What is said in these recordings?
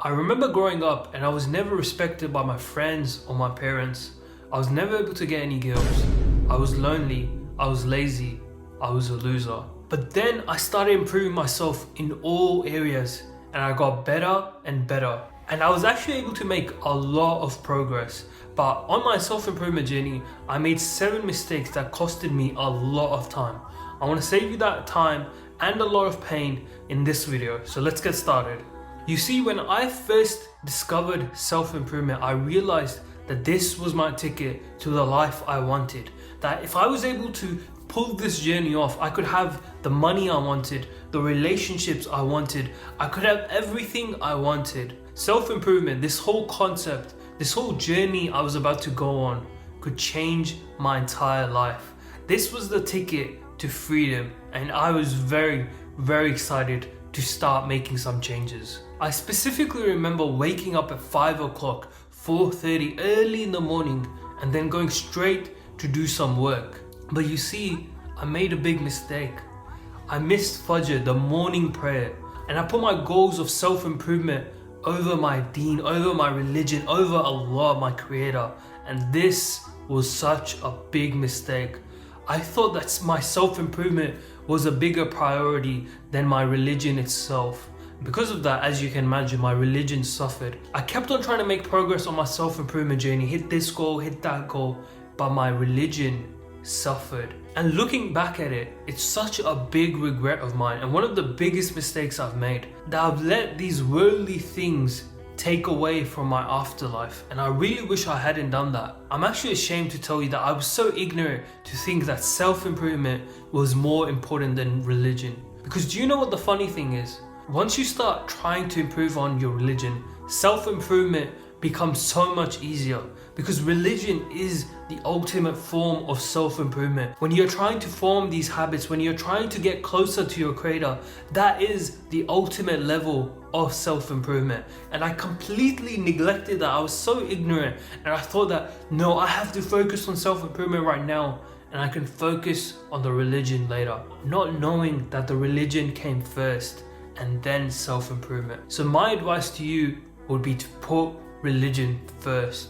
I remember growing up and I was never respected by my friends or my parents. I was never able to get any girls. I was lonely, I was lazy, I was a loser. But then I started improving myself in all areas and I got better and better. And I was actually able to make a lot of progress. But on my self-improvement journey, I made 7 mistakes that costed me a lot of time. I want to save you that time and a lot of pain in this video. So let's get started. You see, when I first discovered self-improvement, I realized that this was my ticket to the life I wanted. That if I was able to pull this journey off, I could have the money I wanted, the relationships I wanted, I could have everything I wanted. Self-improvement, this whole concept, this whole journey I was about to go on could change my entire life. This was the ticket to freedom, and I was very, very excited to start making some changes. I specifically remember waking up at 5 o'clock, 4:30 early in the morning, and then going straight to do some work. But you see, I made a big mistake. I missed Fajr, the morning prayer, and I put my goals of self-improvement over my deen, over my religion, over Allah, my creator. And this was such a big mistake. I thought that my self-improvement was a bigger priority than my religion itself. Because of that, as you can imagine, my religion suffered. I kept on trying to make progress on my self-improvement journey, hit this goal, hit that goal, but my religion suffered. And looking back at it, it's such a big regret of mine and one of the biggest mistakes I've made, that I've let these worldly things take away from my afterlife, and I really wish I hadn't done that. I'm actually ashamed to tell you that I was so ignorant to think that self-improvement was more important than religion. Because do you know what the funny thing is? Once you start trying to improve on your religion, self-improvement becomes so much easier, because religion is the ultimate form of self-improvement. When you're trying to form these habits, when you're trying to get closer to your creator, that is the ultimate level of self-improvement. And I completely neglected that. I was so ignorant, and I thought that no, I have to focus on self-improvement right now and I can focus on the religion later, not knowing that the religion came first and then self-improvement. So my advice to you would be to put religion first.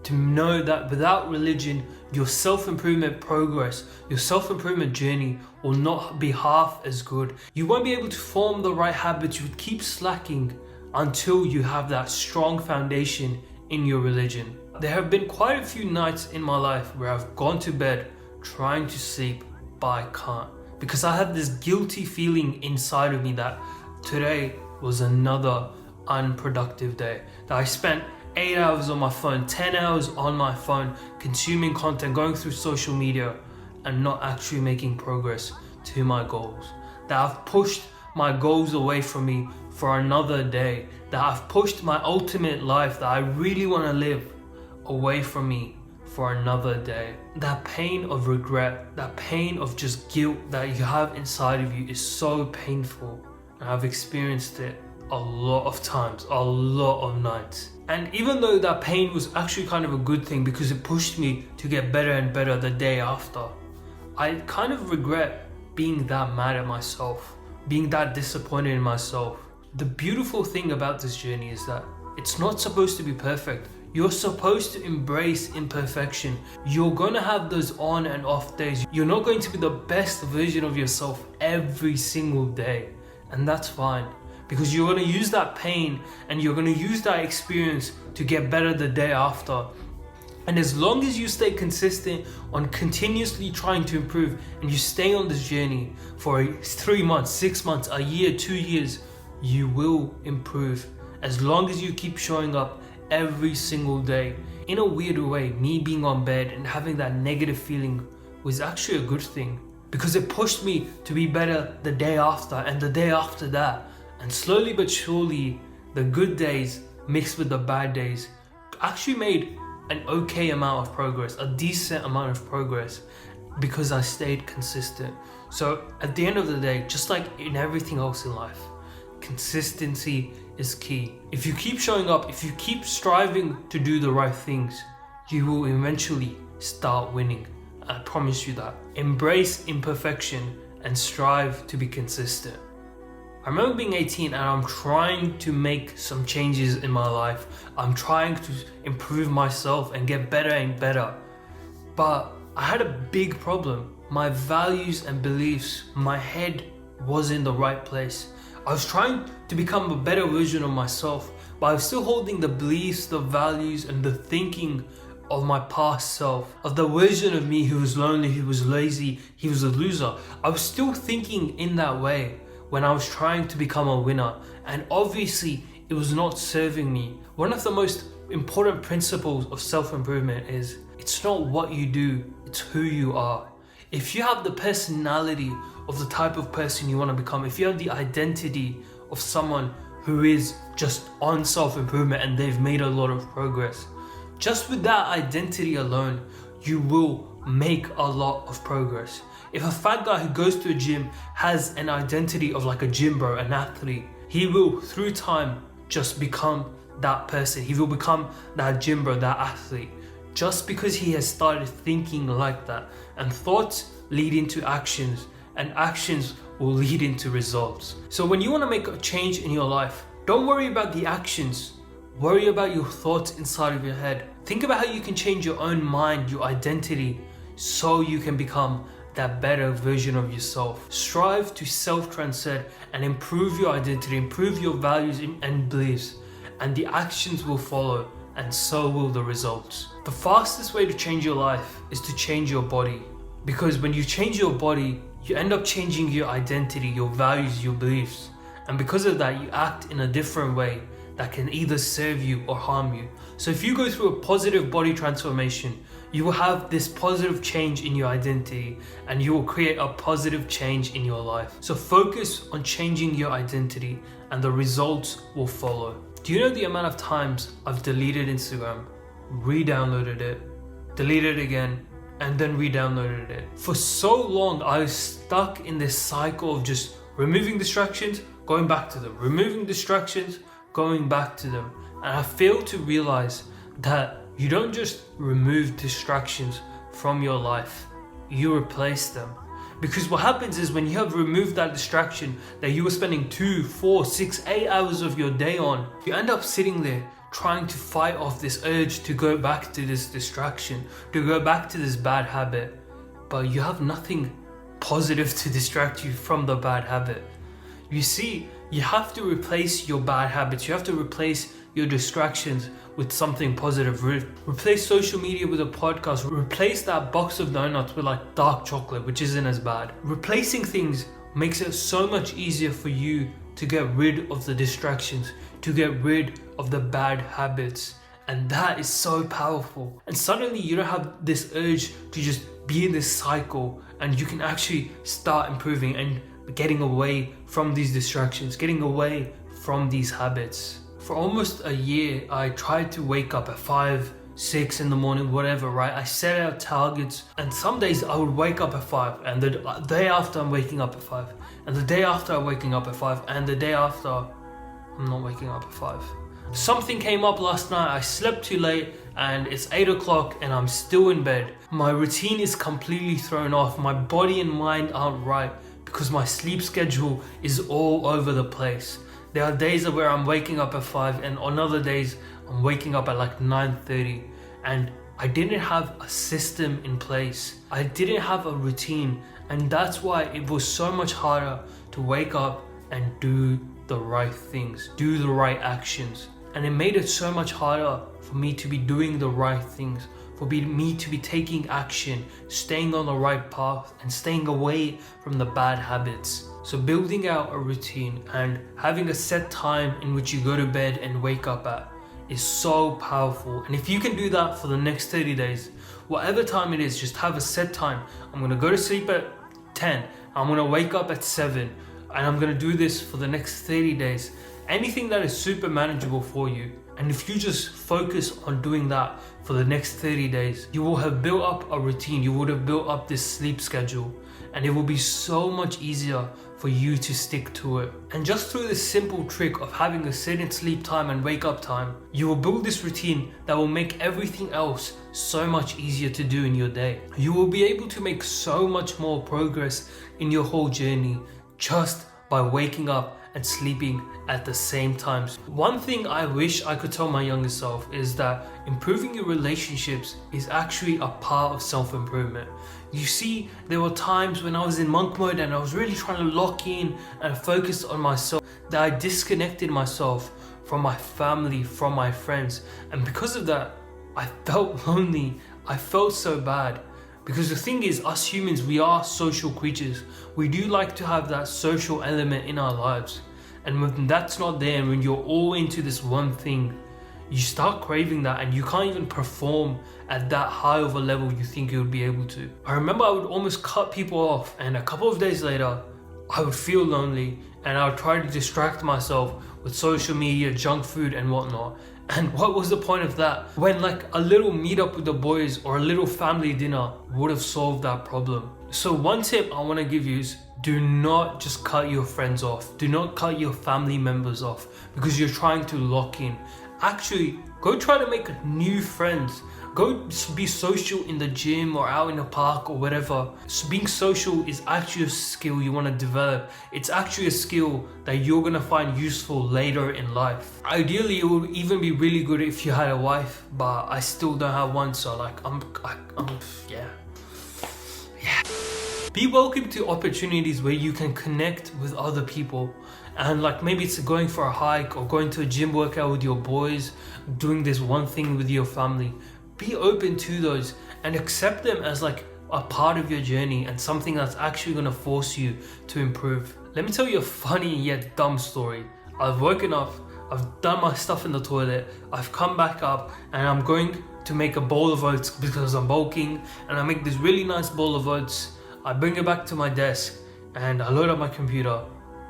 To know that without religion, your self-improvement progress, your self-improvement journey will not be half as good. You won't be able to form the right habits. You would keep slacking until you have that strong foundation in your religion. There have been quite a few nights in my life where I've gone to bed trying to sleep, but I can't. Because I have this guilty feeling inside of me that today was another unproductive day. That I spent 8 hours on my phone, 10 hours on my phone, consuming content, going through social media, and not actually making progress to my goals. That I've pushed my goals away from me for another day. That I've pushed my ultimate life that I really want to live away from me for another day. That pain of regret, that pain of just guilt that you have inside of you is so painful. And I've experienced it a lot of times, a lot of nights. And even though that pain was actually kind of a good thing because it pushed me to get better and better the day after, I kind of regret being that mad at myself, being that disappointed in myself. The beautiful thing about this journey is that it's not supposed to be perfect. You're supposed to embrace imperfection. You're gonna have those on and off days. You're not going to be the best version of yourself every single day, and that's fine. Because you're going to use that pain and you're going to use that experience to get better the day after. And as long as you stay consistent on continuously trying to improve and you stay on this journey for 3 months, 6 months, a year, 2 years, you will improve. As long as you keep showing up every single day. In a weird way, me being on bed and having that negative feeling was actually a good thing, because it pushed me to be better the day after and the day after that. And slowly but surely, the good days mixed with the bad days actually made an okay amount of progress, a decent amount of progress, because I stayed consistent. So at the end of the day, just like in everything else in life, consistency is key. If you keep showing up, if you keep striving to do the right things, you will eventually start winning. I promise you that. Embrace imperfection and strive to be consistent. I remember being 18 and I'm trying to make some changes in my life. I'm trying to improve myself and get better and better. But I had a big problem. My values and beliefs, my head was in the right place. I was trying to become a better version of myself, but I was still holding the beliefs, the values, and the thinking of my past self, of the version of me who was lonely, who was lazy, he was a loser. I was still thinking in that way when I was trying to become a winner, and obviously it was not serving me. One of the most important principles of self-improvement is it's not what you do, it's who you are. If you have the personality of the type of person you want to become, if you have the identity of someone who is just on self-improvement and they've made a lot of progress, just with that identity alone, you will make a lot of progress. If a fat guy who goes to a gym has an identity of like a gym bro, an athlete, he will through time just become that person. He will become that gym bro, that athlete, just because he has started thinking like that. And thoughts lead into actions, and actions will lead into results. So when you want to make a change in your life, don't worry about the actions. Worry about your thoughts inside of your head. Think about how you can change your own mind, your identity, so you can become that better version of yourself. Strive to self-transcend and improve your identity, improve your values and beliefs, and the actions will follow, and so will the results. The fastest way to change your life is to change your body, because when you change your body, you end up changing your identity, your values, your beliefs, and because of that, you act in a different way that can either serve you or harm you. So if you go through a positive body transformation, you will have this positive change in your identity, and you will create a positive change in your life. So focus on changing your identity and the results will follow. Do you know the amount of times I've deleted Instagram, re-downloaded it, deleted it again, and then re-downloaded it? For so long, I was stuck in this cycle of just removing distractions, going back to them, removing distractions, going back to them. And I failed to realize that you don't just remove distractions from your life, you replace them. Because what happens is when you have removed that distraction that you were spending 2, 4, 6, 8 hours of your day on, you end up sitting there trying to fight off this urge to go back to this distraction, to go back to this bad habit. But you have nothing positive to distract you from the bad habit. You see, you have to replace your bad habits. You have to replace your distractions with something positive. Replace social media with a podcast. Replace that box of donuts with like dark chocolate, which isn't as bad. Replacing things makes it so much easier for you to get rid of the distractions, to get rid of the bad habits. And that is so powerful. And suddenly you don't have this urge to just be in this cycle, and you can actually start improving and getting away from these distractions, getting away from these habits. For almost a year, I tried to wake up at 5, 6 in the morning, whatever, right? I set out targets, and some days I would wake up at 5, and the day after I'm waking up at 5, and the day after I'm waking up at 5, and the day after I'm not waking up at 5. Something came up last night, I slept too late, and it's 8 o'clock and I'm still in bed. My routine is completely thrown off. My body and mind aren't right because my sleep schedule is all over the place. There are days where I'm waking up at 5, and on other days I'm waking up at like 9:30, and I didn't have a system in place. I didn't have a routine, and that's why it was so much harder to wake up and do the right things, do the right actions. And it made it so much harder for me to be doing the right things, for me to be taking action, staying on the right path, and staying away from the bad habits. So building out a routine and having a set time in which you go to bed and wake up at is so powerful. And if you can do that for the next 30 days, whatever time it is, just have a set time. I'm gonna go to sleep at 10, I'm gonna wake up at 7, and I'm gonna do this for the next 30 days. Anything that is super manageable for you. And if you just focus on doing that for the next 30 days, you will have built up a routine, you would have built up this sleep schedule, and it will be so much easier for you to stick to it. And just through this simple trick of having a certain sleep time and wake up time, you will build this routine that will make everything else so much easier to do in your day. You will be able to make so much more progress in your whole journey just by waking up and sleeping at the same times. One thing I wish I could tell my younger self is that improving your relationships is actually a part of self-improvement. You see, there were times when I was in monk mode and I was really trying to lock in and focus on myself, that I disconnected myself from my family, from my friends, and because of that, I felt lonely. I felt so bad. Because the thing is, us humans, we are social creatures. We do like to have that social element in our lives. And when that's not there, and when you're all into this one thing, you start craving that and you can't even perform at that high of a level you think you would be able to. I remember I would almost cut people off, and a couple of days later, I would feel lonely and I would try to distract myself with social media, junk food and whatnot. And what was the point of that when like a little meetup with the boys or a little family dinner would have solved that problem? So one tip I want to give you is, do not just cut your friends off. Do not cut your family members off because you're trying to lock in. Actually, go try to make new friends. Go be social in the gym or out in the park or whatever. So being social is actually a skill you want to develop. It's actually a skill that you're going to find useful later in life. Ideally, it would even be really good if you had a wife, but I still don't have one, so like yeah. Be welcome to opportunities where you can connect with other people, and like maybe it's going for a hike or going to a gym workout with your boys, doing this one thing with your family. Be open to those and accept them as like a part of your journey and something that's actually going to force you to improve. Let me tell you a funny yet dumb story. I've woken up, I've done my stuff in the toilet, I've come back up and I'm going to make a bowl of oats because I'm bulking, and I make this really nice bowl of oats. I bring it back to my desk and I load up my computer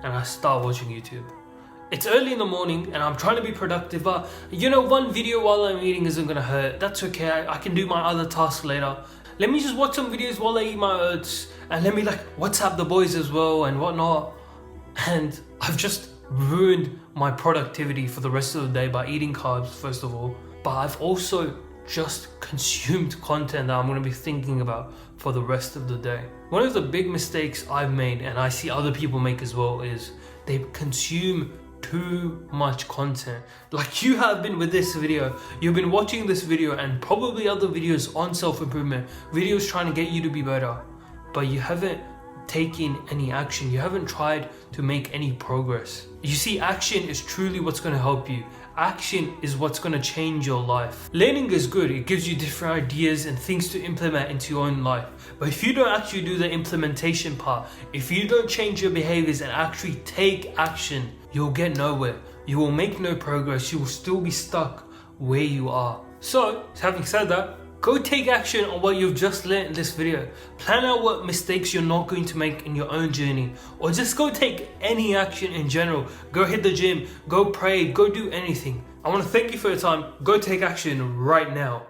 and I start watching YouTube. It's early in the morning and I'm trying to be productive, but you know, one video while I'm eating isn't gonna hurt. That's okay, I can do my other tasks later. Let me just watch some videos while I eat my oats, and let me like WhatsApp the boys as well and whatnot. And I've just ruined my productivity for the rest of the day by eating carbs, first of all. But I've also just consumed content that I'm going to be thinking about for the rest of the day. One of the big mistakes I've made, and I see other people make as well, is they consume too much content. Like you have been with this video. You've been watching this video and probably other videos on self-improvement, videos trying to get you to be better, but you haven't taken any action. You haven't tried to make any progress. You see, action is truly what's going to help you. Action is what's going to change your life. Learning is good. It gives you different ideas and things to implement into your own life. But if you don't actually do the implementation part, if you don't change your behaviors and actually take action, you'll get nowhere. You will make no progress. You will still be stuck where you are. So, having said that, go take action on what you've just learned in this video. Plan out what mistakes you're not going to make in your own journey, or just go take any action in general. Go hit the gym, go pray, go do anything. I want to thank you for your time. Go take action right now.